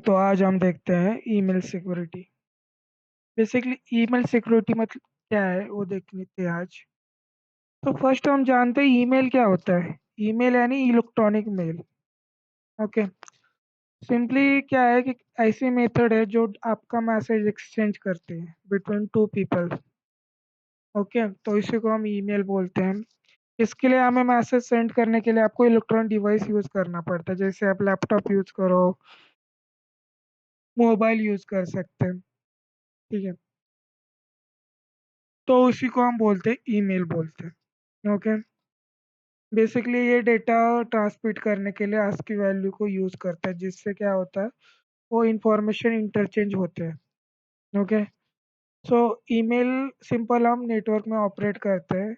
तो आज हम देखते हैं email security. Basically email security मतलब क्या है वो देख लेते हैं आज। तो फर्स्ट हम जानते हैं ईमेल क्या होता है। ईमेल यानी इलेक्ट्रॉनिक मेल। ओके। सिंपली क्या है कि ऐसी मेथड है जो आपका मैसेज एक्सचेंज करती है बिटवीन टू पीपल। ओके, तो इसी को हम ईमेल बोलते हैं। इसके लिए हमें मैसेज सेंड करने के लिए आपको इलेक्ट्रॉनिक डिवाइस यूज करना पड़ता है, जैसे आप लैपटॉप यूज करो, मोबाइल यूज कर सकते हैं। ठीक है, तो उसी को हम बोलते हैं ईमेल बोलते हैं। ओके। बेसिकली ये डेटा ट्रांसमिट करने के लिए ASCII वैल्यू को यूज करता है, जिससे क्या होता है वो इंफॉर्मेशन इंटरचेंज होते हैं। ओके। सो ईमेल सिंपल हम नेटवर्क में ऑपरेट करते हैं।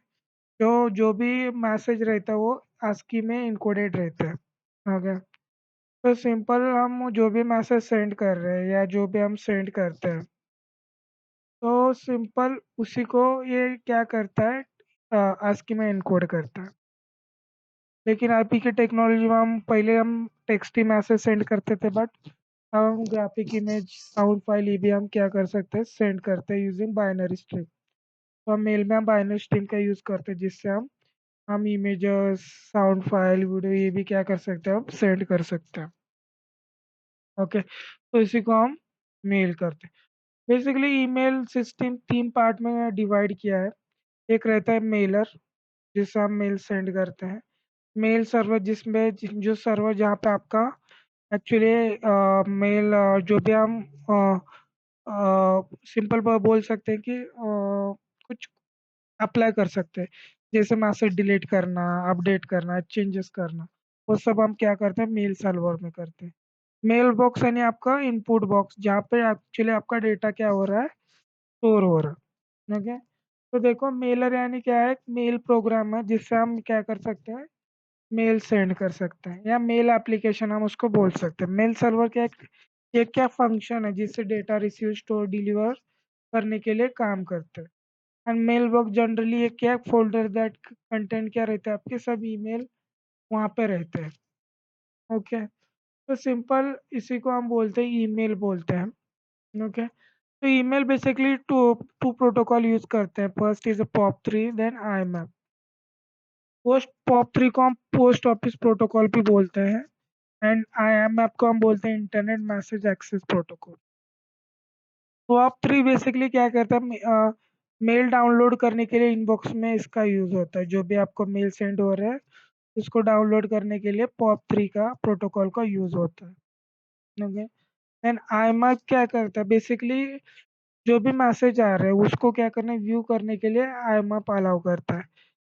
जो जो भी मैसेज रहता है वो ASCII में इनकोडेड रहता है। ओके। तो सिंपल हम जो भी मैसेज सेंड कर रहे हैं या जो भी हम सेंड करते हैं, तो सिंपल उसी को ये क्या करता है, ASCII में इनकोड करता है। लेकिन अभी की टेक्नोलॉजी में हम टेक्स्ट ही मैसेज सेंड करते थे, बट अब हम ग्राफिक इमेज साउंड फाइल ये भी हम क्या कर सकते हैं, सेंड करते हैं यूजिंग बाइनरी स्ट्रिंग। तो हम मेल में हम बाइनरी स्ट्रिंग का यूज करते हैं, जिससे हम इमेजेस, साउंड फाइल, वीडियो ये भी क्या कर सकते हैं, हम सेंड कर सकते हैं। ओके, तो इसी को हम मेल करते हैं। बेसिकली ईमेल सिस्टम तीन पार्ट में डिवाइड किया है। एक रहता है मेलर, जिससे हम मेल सेंड करते हैं। मेल सर्वर, जिसमें जो सर्वर जहाँ पे आपका एक्चुअली मेल, जो भी हम सिंपल बोल सकते हैं कि कुछ अप्लाई कर सकते हैं, जैसे मैसेज डिलीट करना, अपडेट करना, चेंजेस करना, वो सब हम क्या करते हैं, मेल सर्वर में करते हैं। मेल बॉक्स यानी आपका इनपुट बॉक्स, जहाँ पे एक्चुअली आपका डेटा क्या हो रहा है, स्टोर हो रहा है। ओके। तो देखो, मेलर यानी क्या है, मेल प्रोग्राम है जिससे हम क्या कर सकते हैं, मेल सेंड कर सकते हैं, या मेल एप्लीकेशन हम उसको बोल सकते हैं। मेल सर्वर क्या, ये क्या फंक्शन है जिससे डेटा रिसीव, स्टोर, डिलीवर करने के लिए काम करते हैं। एंड मेल बॉक्स जनरली ये क्या फोल्डर दैट कंटेंट क्या रहता है, आपके सब ईमेल वहाँ पे रहते हैं। ओके। तो सिंपल इसी को हम बोलते हैं ईमेल बोलते हैं। ओके। तो email basically two two protocol use करते हैं। First is POP three, then IMAP। Post POP three को हम पोस्ट ऑफिस प्रोटोकॉल भी बोलते हैं, एंड IMAP को हम बोलते हैं internet message access protocol. POP three basically क्या करता है, मेल डाउनलोड करने के लिए इनबॉक्स में इसका यूज होता है। जो भी आपको मेल सेंड हो रहा है, उसको डाउनलोड करने के लिए पॉप थ्री का प्रोटोकॉल का यूज होता है। ओके। एंड IMAP क्या करता है, बेसिकली जो भी मैसेज आ रहा है उसको क्या करना है, व्यू करने के लिए IMAP अलाउ करता है।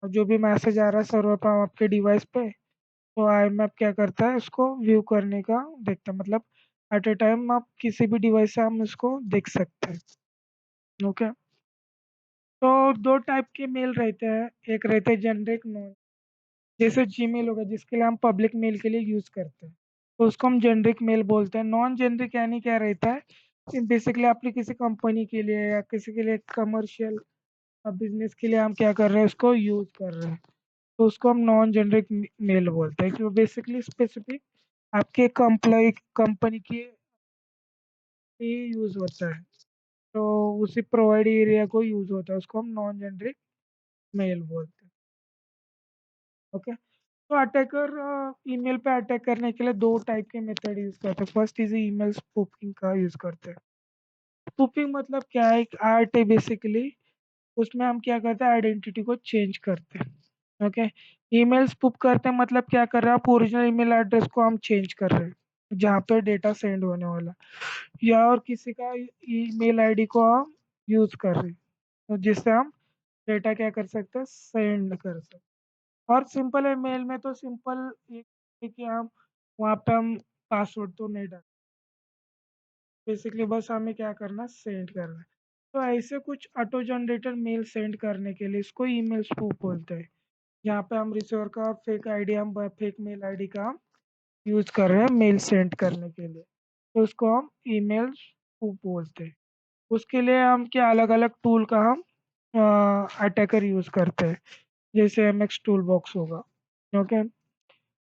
और जो भी मैसेज आ रहा है सर्वर पर आपके डिवाइस पे, तो IMAP क्या करता है, उसको व्यू करने का देखता है। मतलब एट ए टाइम आप किसी भी डिवाइस से हम इसको देख सकते हैं। ओके। तो दो टाइप के मेल रहते हैं। एक रहते हैं जेनरिक, नॉन, जैसे जीमेल होगा जिसके लिए हम पब्लिक मेल के लिए यूज करते हैं, तो उसको हम जेनरिक मेल बोलते हैं। नॉन जेनरिक यानी क्या रहता है, बेसिकली आपने किसी कंपनी के लिए या किसी के लिए कमर्शियल बिजनेस के लिए हम क्या कर रहे हैं, उसको यूज कर रहे हैं, तो उसको हम नॉन जेनरिक मेल बोलते हैं, क्योंकि बेसिकली स्पेसिफिक आपके कंपनी के लिए यूज होता है, तो उसी प्रोवाइड एरिया को यूज होता है, उसको हम नॉन जेनरिक मेल बोलते हैं। ओके। तो अटैकर ईमेल पे अटैक करने के लिए दो टाइप के मेथड यूज करते हैं। फर्स्ट इज ईमेल स्पूफिंग का यूज करते हैं। स्पूफिंग मतलब क्या है, एक आर्ट है बेसिकली। उसमें हम क्या करते हैं, आइडेंटिटी को चेंज करते हैं। ओके। ईमेल स्पूफ करते हैं मतलब क्या कर रहे हैं, आप ओरिजिनल ईमेल एड्रेस को हम चेंज कर रहे हैं जहाँ पे डेटा सेंड होने वाला, या और किसी का ईमेल आईडी को हम यूज कर रहे हैं, तो जिससे हम डेटा क्या कर सकते हैं, सेंड कर सकते हैं। और सिंपल है, मेल में तो सिंपल एक है कि हम वहाँ पे हम पासवर्ड तो नहीं डाल, बेसिकली बस हमें क्या करना, सेंड करना है। तो ऐसे कुछ ऑटो जनरेटर मेल सेंड करने के लिए इसको ईमेल स्पूफ बोलते हैं, जहाँ पे हम रिसीवर का फेक आईडी, हम फेक मेल आईडी का हम यूज कर रहे हैं मेल सेंड करने के लिए, तो उसको हम ईमेल स्पूफ बोलते हैं। उसके लिए हम क्या अलग अलग टूल का हम अटैकर यूज करते हैं, जैसे MX टूल बॉक्स होगा। ओके।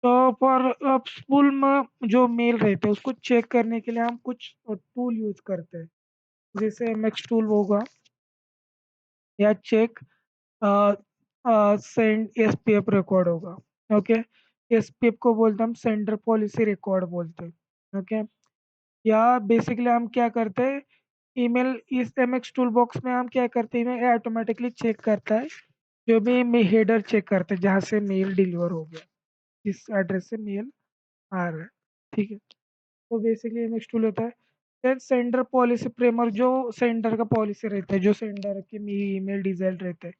तो फॉर स्कूल में जो मेल रहते हैं उसको चेक करने के लिए हम कुछ टूल यूज करते हैं, जैसे एमएक्स टूल होगा, या चेक सेंड एसपीएफ रिकॉर्ड होगा। ओके, एसपीएफ को बोलते हैं हम सेंडर पॉलिसी रिकॉर्ड बोलते हैं। ओके, या बेसिकली हम क्या करते हैं, ईमेल इस एमएक्स टूल बॉक्स में हम क्या करते हैं, ईमेल ऑटोमेटिकली चेक करता है, जो भी हेडर चेक करते हैं जहाँ से मेल डिलीवर हो गया, इस एड्रेस से मेल आ रहा है। ठीक है, तो बेसिकली एमएक्स टूल होता है। देन सेंडर पॉलिसी फ्रेमवर्क, जो सेंडर का पॉलिसी रहता है, जो सेंडर के ईमेल डिजाइन रहते हैं,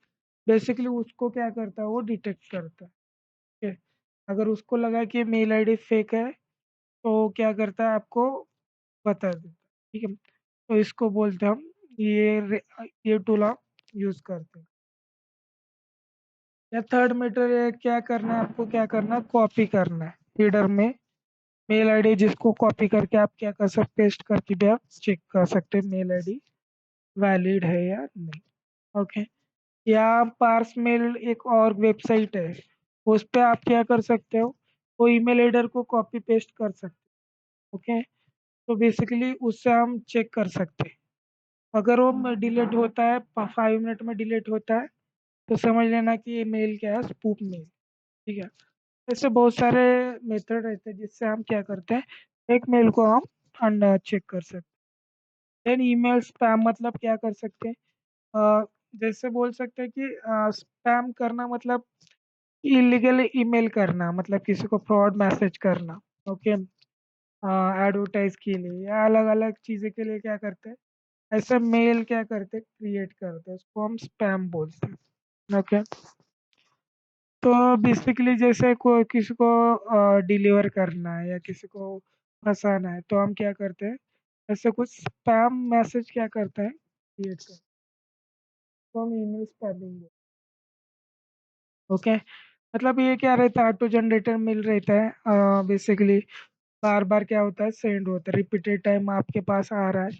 बेसिकली उसको क्या करता है, वो डिटेक्ट करता है। ठीक है, अगर उसको लगा कि मेल आईडी फेक है तो क्या करता है, आपको बता देता है। ठीक है, तो इसको बोलते हैं हम, ये टूल आप यूज करते हैं। या थर्ड मेथड है, क्या करना है आपको, क्या करना है, कॉपी करना है हेडर में मेल आईडी, जिसको कॉपी करके आप क्या कर सकते, पेस्ट करके भी आप चेक कर सकते हैं मेल आईडी वैलिड है या नहीं। ओके, या पार्स मेल एक और वेबसाइट है, उस पे आप क्या कर सकते हो, वो ईमेल हेडर को कॉपी पेस्ट कर सकते हो। ओके, तो बेसिकली उससे हम चेक कर सकते हैं, अगर वो डिलीट होता है, 5 मिनट में डिलीट होता है, तो समझ लेना कि ये मेल क्या है, स्पूफ मेल। ठीक है, ऐसे बहुत सारे मेथड रहते हैं जिससे हम क्या करते हैं, एक मेल को हम चेक कर सकते हैं। देन ईमेल स्पैम मतलब क्या कर सकते हैं, अ, जैसे बोल सकते हैं कि स्पैम करना मतलब इलीगल ईमेल करना, मतलब किसी को फ्रॉड मैसेज करना। ओके, एडवर्टाइज के लिए या अलग अलग चीज़ें के लिए क्या करते हैं, ऐसे मेल क्या करते हैं, क्रिएट करते हैं, उसको हम स्पैम बोलते हैं। ओके, तो बेसिकली जैसे कोई किसी को डिलीवर करना है या किसी को फंसाना है, तो हम क्या करते हैं, ऐसे कुछ स्पैम मैसेज क्या करते हैं, क्रिएट करते हैं, तो हम ईमेल स्पैमिंग। ओके, मतलब ये क्या रहता है, ऑटो जनरेटर मेल रहता है बेसिकली, बार बार क्या होता है, सेंड होता है, रिपीटेड टाइम आपके पास आ रहा है।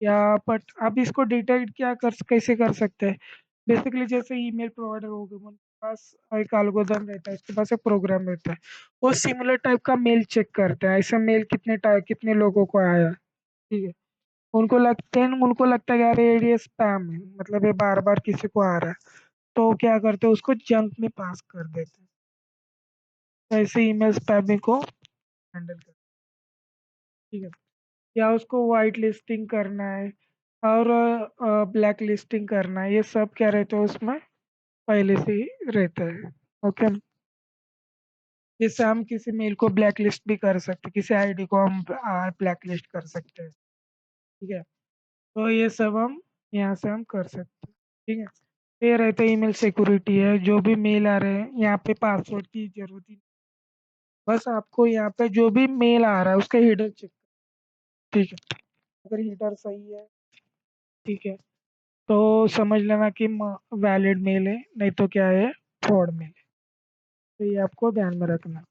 या बट आप इसको डिटेक्ट क्या कर, कैसे कर सकते हैं, बेसिकली जैसे ईमेल प्रोवाइडर हो गए, उनके पास एक एल्गोरिथम रहता है, उसके पास एक प्रोग्राम रहता है, वो सिमिलर टाइप का मेल चेक करता है, ऐसा मेल कितने टाइप कितने लोगों को आया। ठीक है, उनको लगता है कि अरे ये स्पैम है, मतलब ये बार बार किसी को आ रहा है, तो क्या करते हैं, उसको जंक में पास कर देते हैं। तो ऐसे ईमेल स्पैमिंग को हैंडल कर। ठीक है, या उसको वाइट लिस्टिंग करना है और ब्लैक लिस्टिंग करना है, ये सब क्या रहता है उसमें पहले से ही रहता है। ओके, जैसे हम किसी मेल को ब्लैक लिस्ट भी कर सकते हैं, किसी आईडी को हम ब्लैक लिस्ट कर सकते हैं। ठीक है, तो ये सब हम यहाँ से हम कर सकते हैं। ठीक है, ये रहता है ईमेल सिक्योरिटी है, जो भी मेल आ रहे हैं यहाँ पे पासवर्ड की जरूरत ही नहीं, बस आपको यहाँ पे जो भी मेल आ रहा है उसका हेडर चेक। ठीक है, अगर हेडर सही है, ठीक है, तो समझ लेना कि वैलिड मेल है, नहीं तो क्या है, फ्रॉड मेल है। तो ये आपको ध्यान में रखना।